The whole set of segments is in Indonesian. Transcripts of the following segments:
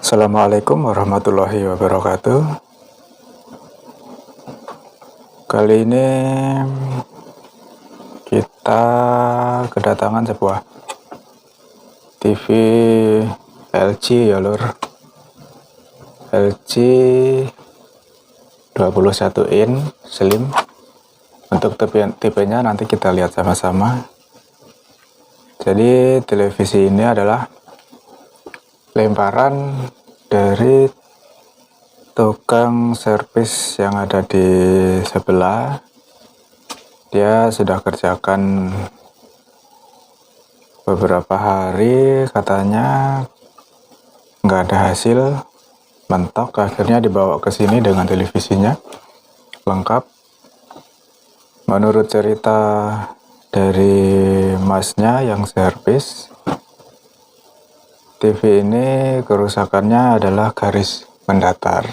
Assalamualaikum warahmatullahi wabarakatuh. Kali ini kita kedatangan sebuah TV LG ya lur, LG 21 in slim. Untuk tipenya nanti kita lihat sama-sama. Jadi televisi ini adalah lemparan dari tukang servis yang ada di sebelah. Dia sudah kerjakan beberapa hari, katanya nggak ada hasil, mentok. Akhirnya dibawa ke sini dengan televisinya lengkap. Menurut cerita dari masnya yang servis, TV ini kerusakannya adalah garis mendatar.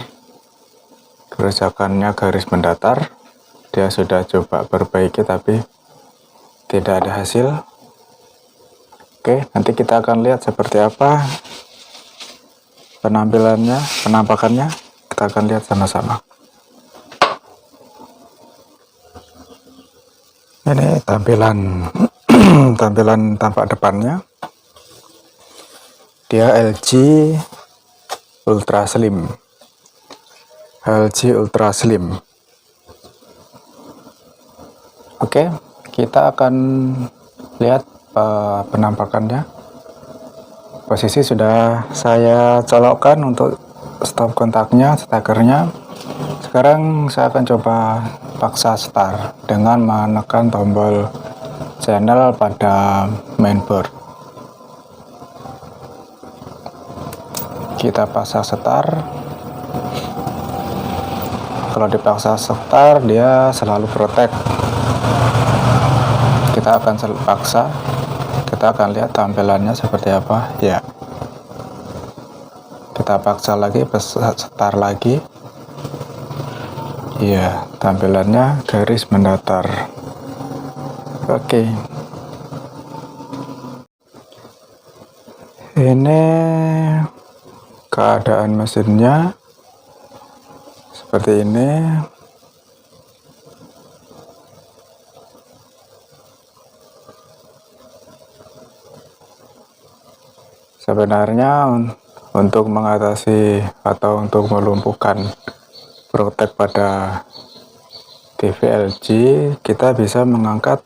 Dia sudah coba perbaiki tapi tidak ada hasil. Oke, nanti kita akan lihat seperti apa penampakannya. Kita akan lihat sama-sama. Ini tampilan tampak depannya. Dia LG Ultra Slim. Oke, kita akan lihat penampakannya. Posisi sudah saya colokkan untuk stop kontaknya, stekernya. Sekarang saya akan coba paksa start dengan menekan tombol channel pada mainboard. Kita paksa start. Kalau dipaksa start dia selalu protect. Kita akan paksa, kita akan lihat tampilannya seperti apa ya. Kita paksa lagi, start lagi. Ya, tampilannya garis mendatar. Oke. Ini keadaan mesinnya seperti ini. Sebenarnya untuk mengatasi atau untuk melumpuhkan protek pada TV LG, kita bisa mengangkat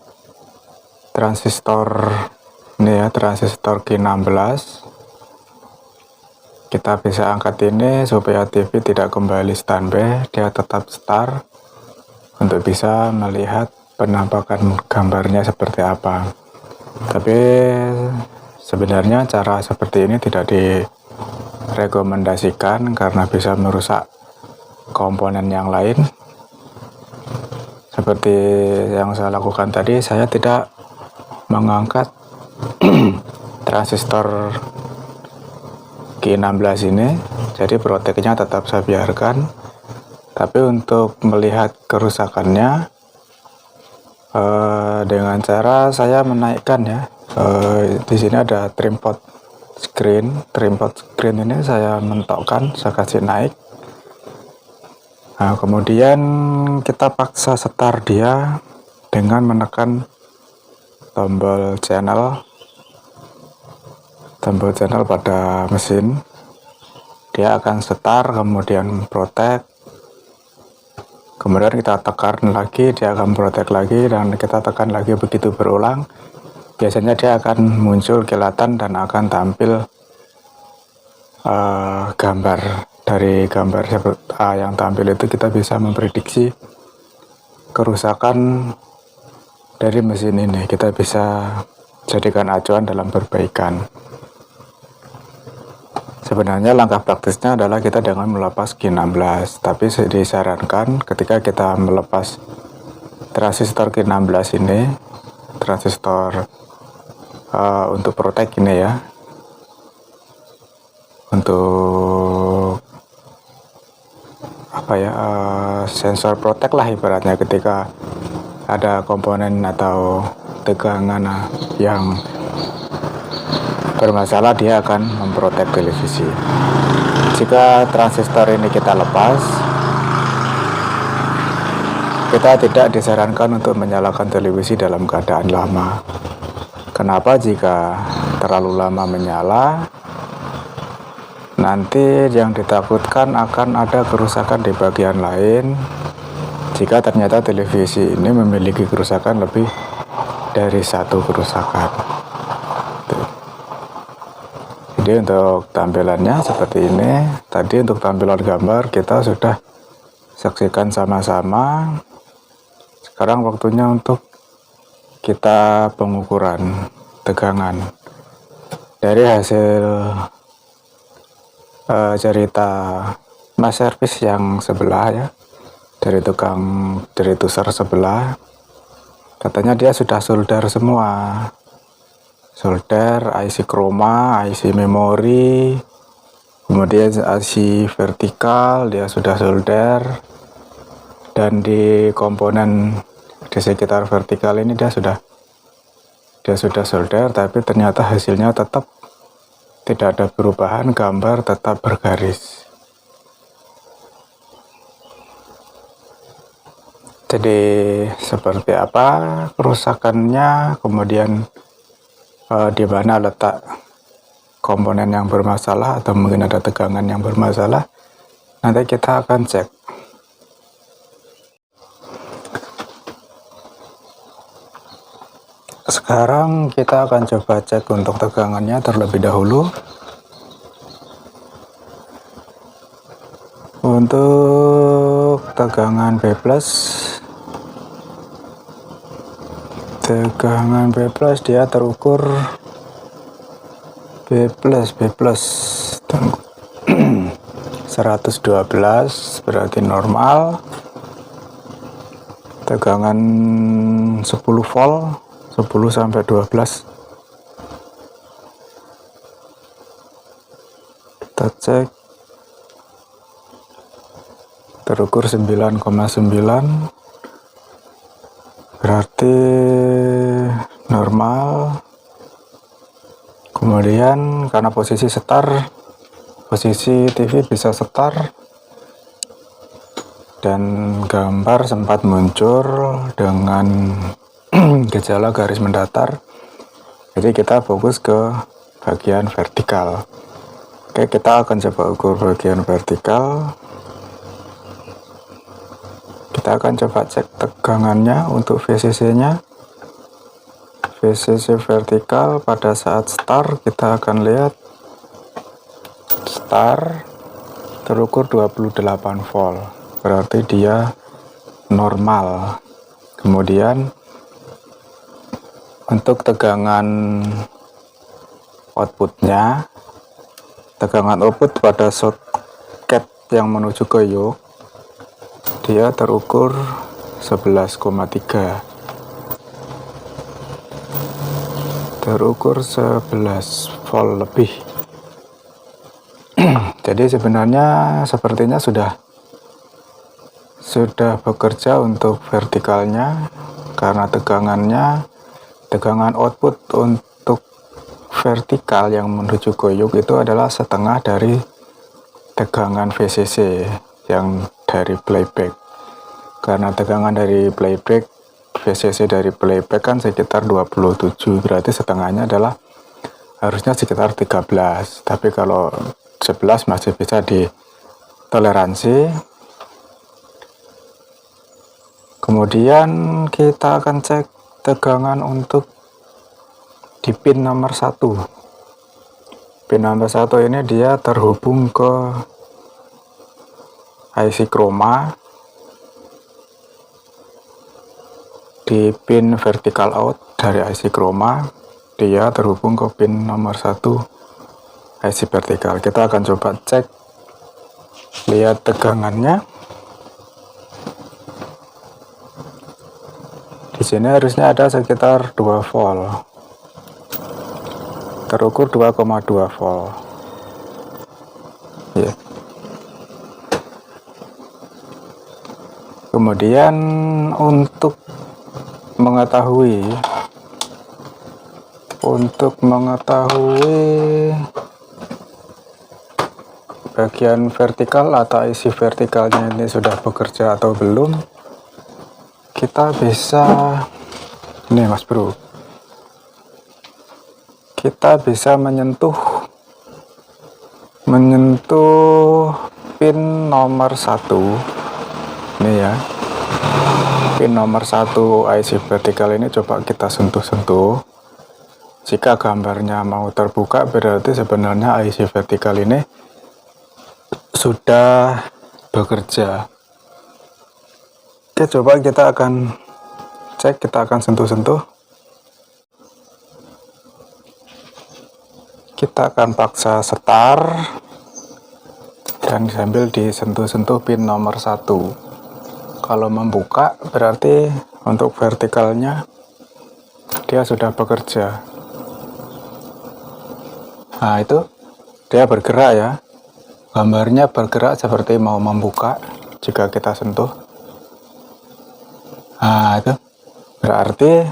transistor ini ya, transistor Q16. Kita bisa angkat ini supaya TV tidak kembali standby, dia tetap start untuk bisa melihat penampakan gambarnya seperti apa. Tapi sebenarnya cara seperti ini tidak direkomendasikan karena bisa merusak komponen yang lain. Seperti yang saya lakukan tadi, saya tidak mengangkat transistor Q16 ini, jadi proteknya tetap saya biarkan. Tapi untuk melihat kerusakannya dengan cara saya menaikkan ya, di sini ada tripod screen ini saya mentokkan, saya kasih naik. Nah, kemudian kita paksa start dia dengan menekan tombol channel pada mesin. Dia akan start, kemudian protect, kemudian kita tekan lagi, dia akan protect lagi, dan kita tekan lagi, begitu berulang. Biasanya dia akan muncul kilatan dan akan tampil gambar. Dari gambar yang tampil itu kita bisa memprediksi kerusakan dari mesin ini. Kita bisa jadikan acuan dalam perbaikan. Sebenarnya langkah praktisnya adalah kita dengan melepas Q16, tapi disarankan ketika kita melepas transistor Q16 ini, transistor untuk protect ini ya, untuk sensor protek lah ibaratnya. Ketika ada komponen atau tegangan yang bermasalah, dia akan memprotek televisi. Jika transistor ini kita lepas, kita tidak disarankan untuk menyalakan televisi dalam keadaan lama. Kenapa? Jika terlalu lama menyala, nanti yang ditakutkan akan ada kerusakan di bagian lain jika ternyata televisi ini memiliki kerusakan lebih dari satu kerusakan. Jadi untuk tampilannya seperti ini. Tadi untuk tampilan gambar kita sudah saksikan sama-sama. Sekarang waktunya untuk kita pengukuran tegangan. Dari hasil cerita mas servis yang sebelah ya, dari tuser sebelah, katanya dia sudah solder semua, solder IC chroma, IC memori, kemudian IC vertikal dia sudah solder, dan di komponen di sekitar vertikal ini dia sudah solder, tapi ternyata hasilnya tetap tidak ada perubahan, gambar tetap bergaris. Jadi seperti apa kerusakannya, kemudian di mana letak komponen yang bermasalah atau mungkin ada tegangan yang bermasalah, nanti kita akan cek. Sekarang kita akan coba cek untuk tegangannya terlebih dahulu. Untuk tegangan B+, dia terukur B+, 112 berarti normal. Tegangan 10 volt, 10 sampai 12. Kita cek. Terukur 9,9, berarti normal. Kemudian karena posisi TV bisa setar, dan gambar sempat muncul dengan gejala garis mendatar. Jadi kita fokus ke bagian vertikal. Oke, kita akan coba ukur bagian vertikal. Kita akan coba cek tegangannya untuk VCC nya. VCC vertikal pada saat start kita akan lihat start terukur 28 volt, berarti dia normal. Kemudian untuk tegangan outputnya, tegangan output pada soket yang menuju ke yoke, dia terukur 11,3, terukur 11 volt lebih. Jadi sebenarnya sepertinya sudah bekerja untuk vertikalnya, karena tegangan output untuk vertikal yang menuju ke yoke itu adalah setengah dari tegangan VCC yang dari playback. Karena tegangan dari playback, VCC dari playback kan sekitar 27, berarti setengahnya adalah harusnya sekitar 13, tapi kalau 11 masih bisa ditoleransi. Kemudian kita akan cek tegangan untuk di pin nomor 1. Pin nomor 1 ini dia terhubung ke IC chroma. Di pin vertical out dari IC chroma, dia terhubung ke pin nomor 1 IC vertikal. Kita akan coba cek, lihat tegangannya. Di sini harusnya ada sekitar 2 volt. Terukur 2,2 volt. Ya. Kemudian untuk mengetahui bagian vertikal atau IC vertikalnya ini sudah bekerja atau belum, kita bisa, ini Mas Bro, kita bisa menyentuh pin nomor 1 ini ya, pin nomor 1 IC vertikal ini. Coba kita sentuh-sentuh. Jika gambarnya mau terbuka, berarti sebenarnya IC vertikal ini sudah bekerja. Oke, coba kita akan cek, kita akan sentuh-sentuh. Kita akan paksa start dan sambil disentuh-sentuh pin nomor 1. Kalau membuka berarti untuk vertikalnya dia sudah bekerja. Nah, itu dia bergerak ya, gambarnya bergerak seperti mau membuka jika kita sentuh. Nah, itu berarti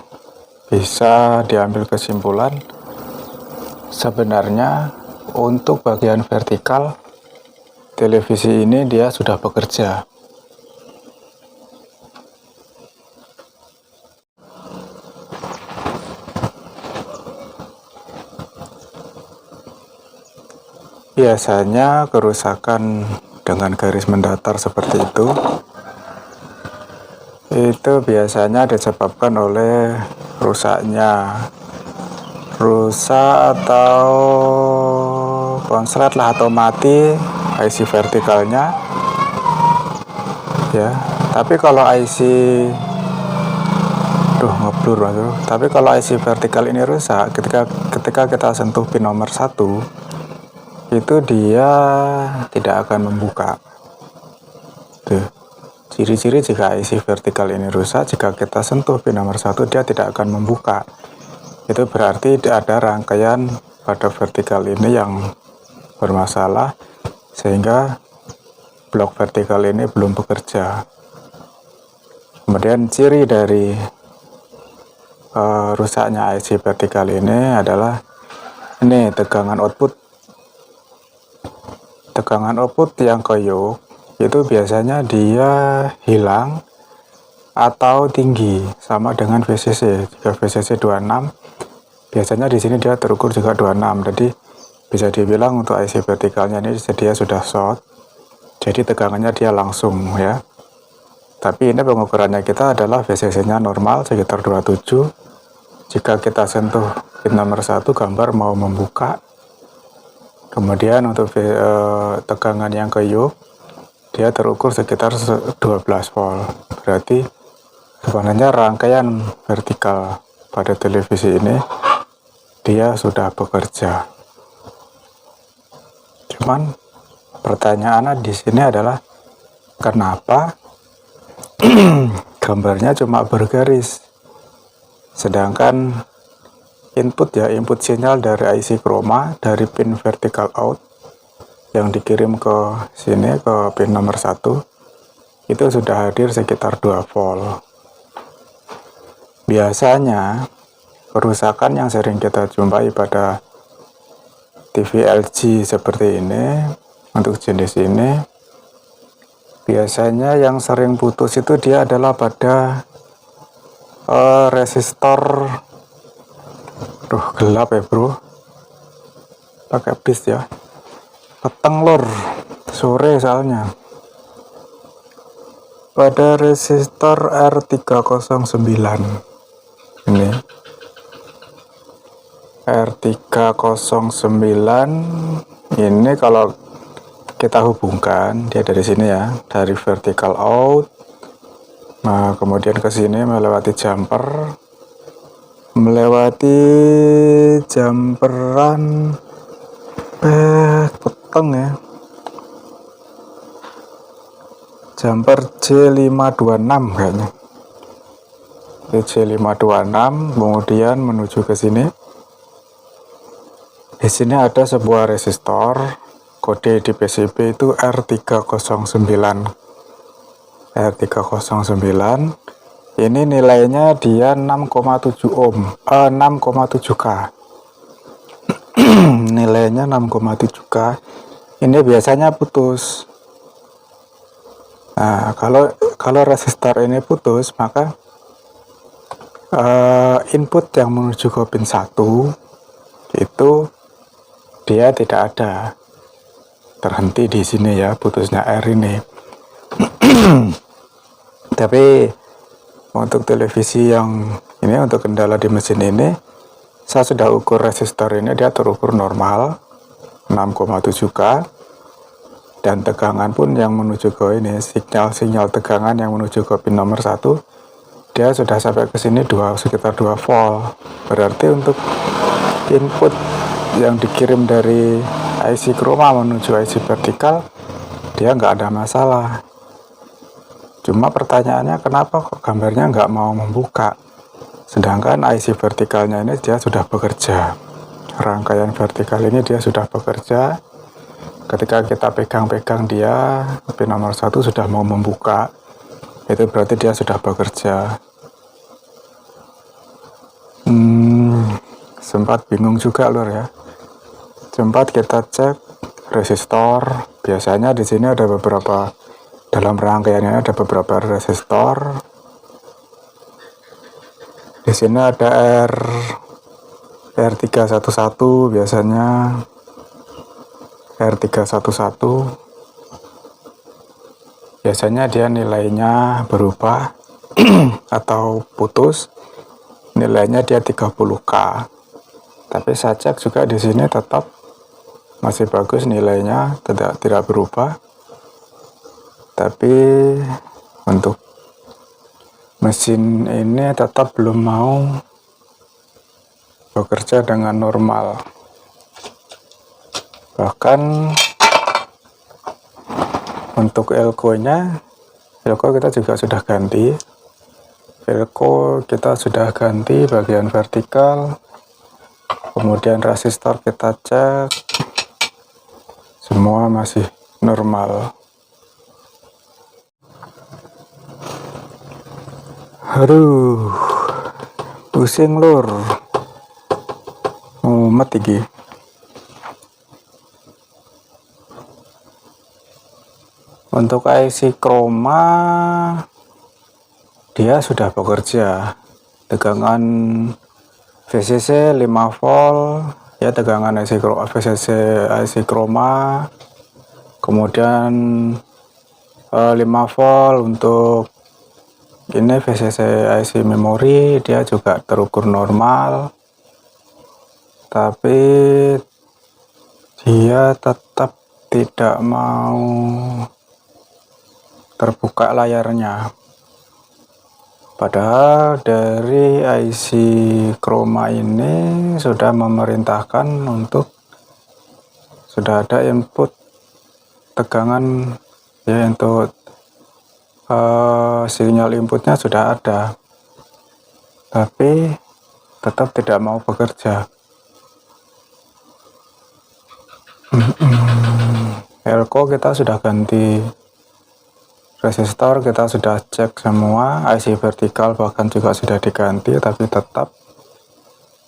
bisa diambil kesimpulan sebenarnya untuk bagian vertikal televisi ini dia sudah bekerja. Biasanya kerusakan dengan garis mendatar seperti itu biasanya disebabkan oleh rusak atau konslet lah, atau mati IC vertikalnya ya. Tapi kalau IC tapi kalau IC vertikal ini rusak, ketika kita sentuh pin nomor 1, itu dia tidak akan membuka. Tuh, ciri-ciri jika IC vertikal ini rusak, jika kita sentuh pin nomor 1 dia tidak akan membuka. Itu berarti ada rangkaian pada vertikal ini yang bermasalah sehingga blok vertikal ini belum bekerja. Kemudian ciri dari rusaknya IC vertikal ini adalah ini tegangan output yang koyok itu biasanya dia hilang atau tinggi sama dengan VCC. Jika VCC 26, biasanya di sini dia terukur juga 26. Jadi bisa dibilang untuk IC vertikalnya ini dia sudah short. Jadi tegangannya dia langsung ya. Tapi ini pengukurannya kita adalah VCC-nya normal sekitar 27. Jika kita sentuh pin nomor 1, gambar mau membuka. Kemudian untuk tegangan yang koyok dia terukur sekitar 12 volt. Berarti sebenarnya rangkaian vertikal pada televisi ini dia sudah bekerja. Cuman pertanyaannya di sini adalah kenapa gambarnya cuma bergaris, sedangkan input sinyal dari IC chroma dari pin vertical out yang dikirim ke sini ke pin nomor 1 itu sudah hadir sekitar 2 volt. Biasanya kerusakan yang sering kita jumpai pada TV LG seperti ini, untuk jenis ini biasanya yang sering putus itu dia adalah pada resistor. Gelap ya bro, pakai bis ya, peteng lur, sore soalnya. Pada resistor R309 ini, R309 ini kalau kita hubungkan dia dari sini ya, dari vertical out, nah kemudian ke sini melewati jumperan peteng ya, jumper J526 kayaknya, J526, kemudian menuju ke sini. Di sini ada sebuah resistor, kode di PCB itu R309. R309 ini nilainya dia 6,7 ohm, 6,7K. Nilainya 6,7K. Ini biasanya putus. Nah, kalau resistor ini putus, maka input yang menuju ke pin 1 itu dia tidak ada, terhenti di sini ya, putusnya R ini. Tapi untuk televisi yang ini, untuk kendala di mesin ini, saya sudah ukur resistor ini, dia terukur normal 6,7K, dan tegangan pun yang menuju ke ini, sinyal tegangan yang menuju ke pin nomor 1, dia sudah sampai ke sini sekitar 2 volt. Berarti untuk input yang dikirim dari IC chroma menuju IC vertikal, dia nggak ada masalah. Cuma pertanyaannya, kenapa kok gambarnya nggak mau membuka, sedangkan IC vertikalnya ini dia sudah bekerja, rangkaian vertikal ini dia sudah bekerja. Ketika kita pegang-pegang dia, pin nomor 1 sudah mau membuka, itu berarti dia sudah bekerja. Sempat bingung juga lur ya. Sempat kita cek resistor. Biasanya di sini ada beberapa, dalam rangkaiannya ada beberapa resistor. Di sini ada R311 biasanya, R311 biasanya dia nilainya berubah atau putus, nilainya dia 30K. Tapi saya cek juga di sini tetap masih bagus nilainya, tidak berubah. Tapi untuk mesin ini tetap belum mau bekerja dengan normal. Bahkan untuk elko-nya, elko kita juga sudah ganti. Elko kita sudah ganti bagian vertikal. Kemudian resistor kita cek, semua masih normal. Aduh, pusing lur, mumet iki. Untuk IC chroma, dia sudah bekerja, tegangan VCC 5 volt ya, tegangan VCC IC chroma. Kemudian 5 volt untuk ini VCC IC memori, dia juga terukur normal. Tapi dia tetap tidak mau terbuka layarnya. Padahal dari IC chroma ini sudah memerintahkan untuk, sudah ada input tegangan ya, untuk sinyal inputnya sudah ada, tapi tetap tidak mau bekerja. Elko kita sudah ganti, resistor kita sudah cek semua, IC vertikal bahkan juga sudah diganti, tapi tetap,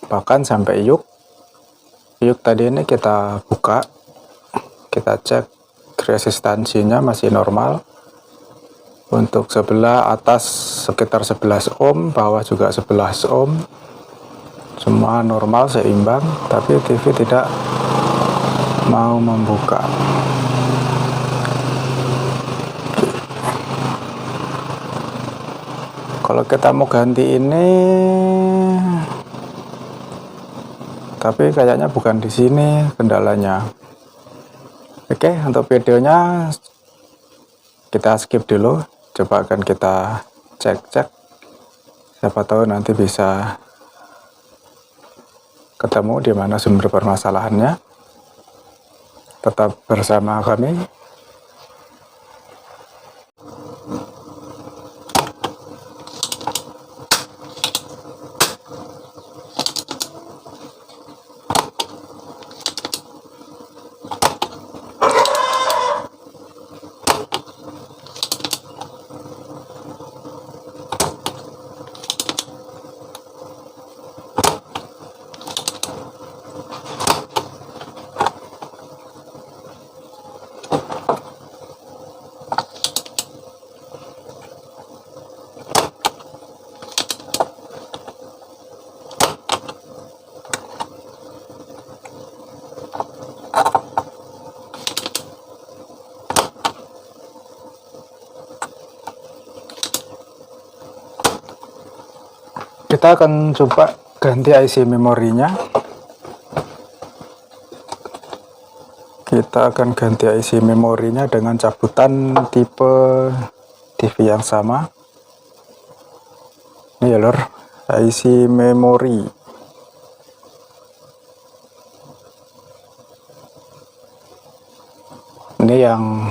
bahkan sampai yuk tadi ini kita buka, kita cek resistansinya masih normal. Untuk sebelah atas sekitar 11 ohm, bawah juga 11 ohm, semua normal seimbang, tapi TV tidak mau membuka. Kalau kita mau ganti ini, tapi kayaknya bukan di sini kendalanya. Oke, untuk videonya kita skip dulu. Coba akan kita cek, siapa tahu nanti bisa ketemu di mana sumber permasalahannya. Tetap bersama kami. Kita akan coba ganti IC memorinya. Kita akan ganti IC memorinya dengan cabutan tipe TV yang sama. Ini ya lor, IC memori. Ini yang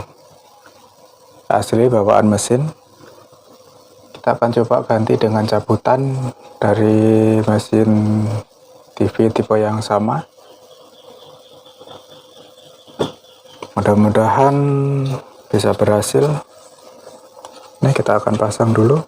asli bawaan mesin. Kita akan coba ganti dengan cabutan dari mesin TV tipe yang sama. Mudah-mudahan bisa berhasil. Ini kita akan pasang dulu.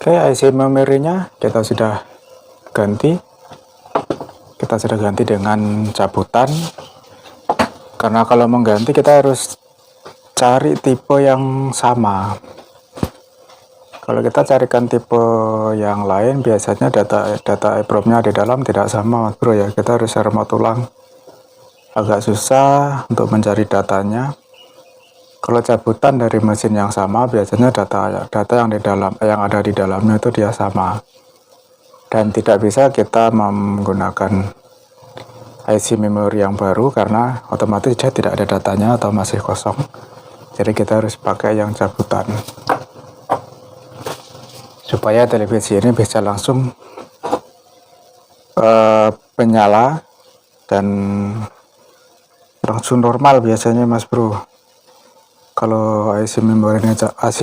Oke, IC memorinya kita sudah ganti. Kita sudah ganti dengan cabutan. Karena kalau mengganti kita harus cari tipe yang sama. Kalau kita carikan tipe yang lain, biasanya data EEPROM-nya di dalam tidak sama, Mas Bro ya. Kita harus remote ulang. Agak susah untuk mencari datanya. Kalau cabutan dari mesin yang sama, biasanya data yang ada di dalamnya itu dia sama. Dan tidak bisa kita menggunakan IC memori yang baru karena otomatis dia tidak ada datanya atau masih kosong. Jadi kita harus pakai yang cabutan. Supaya televisi ini bisa langsung menyala dan langsung normal biasanya, Mas Bro. Kalau IC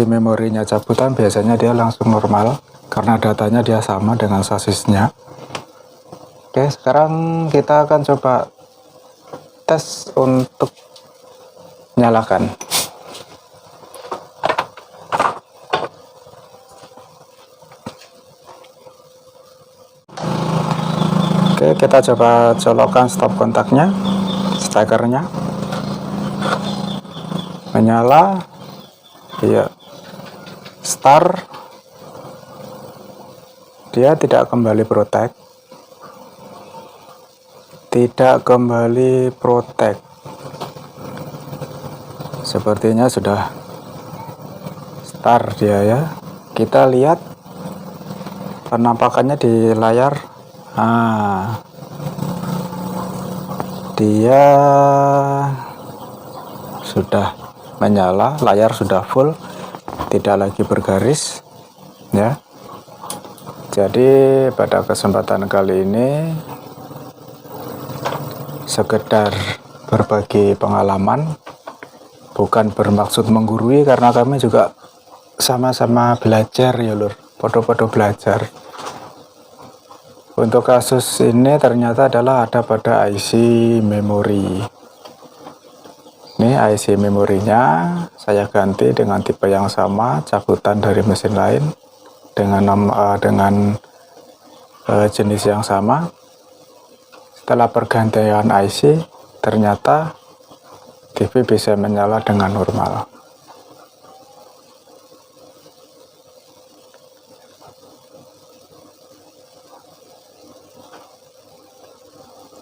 memorinya cabutan, biasanya dia langsung normal karena datanya dia sama dengan sasisnya. Oke, sekarang kita akan coba tes untuk nyalakan. Oke, kita coba colokkan stop kontaknya, stekernya. Menyala, iya, start, dia tidak kembali protect, sepertinya sudah start dia ya. Kita lihat penampakannya di layar. Dia sudah menyala, layar sudah full, tidak lagi bergaris ya. Jadi pada kesempatan kali ini sekedar berbagi pengalaman, bukan bermaksud menggurui, karena kami juga sama-sama belajar ya lur, podo-podo belajar. Untuk kasus ini ternyata adalah ada pada IC memori. Ini IC memorinya saya ganti dengan tipe yang sama, cabutan dari mesin lain dengan jenis yang sama. Setelah pergantian IC, ternyata TV bisa menyala dengan normal.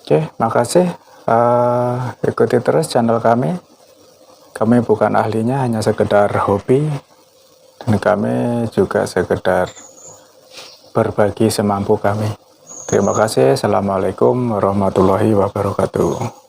Oke, makasih. Ikuti terus channel kami. Kami bukan ahlinya, hanya sekedar hobi, dan kami juga sekedar berbagi semampu kami. Terima kasih. Assalamualaikum warahmatullahi wabarakatuh.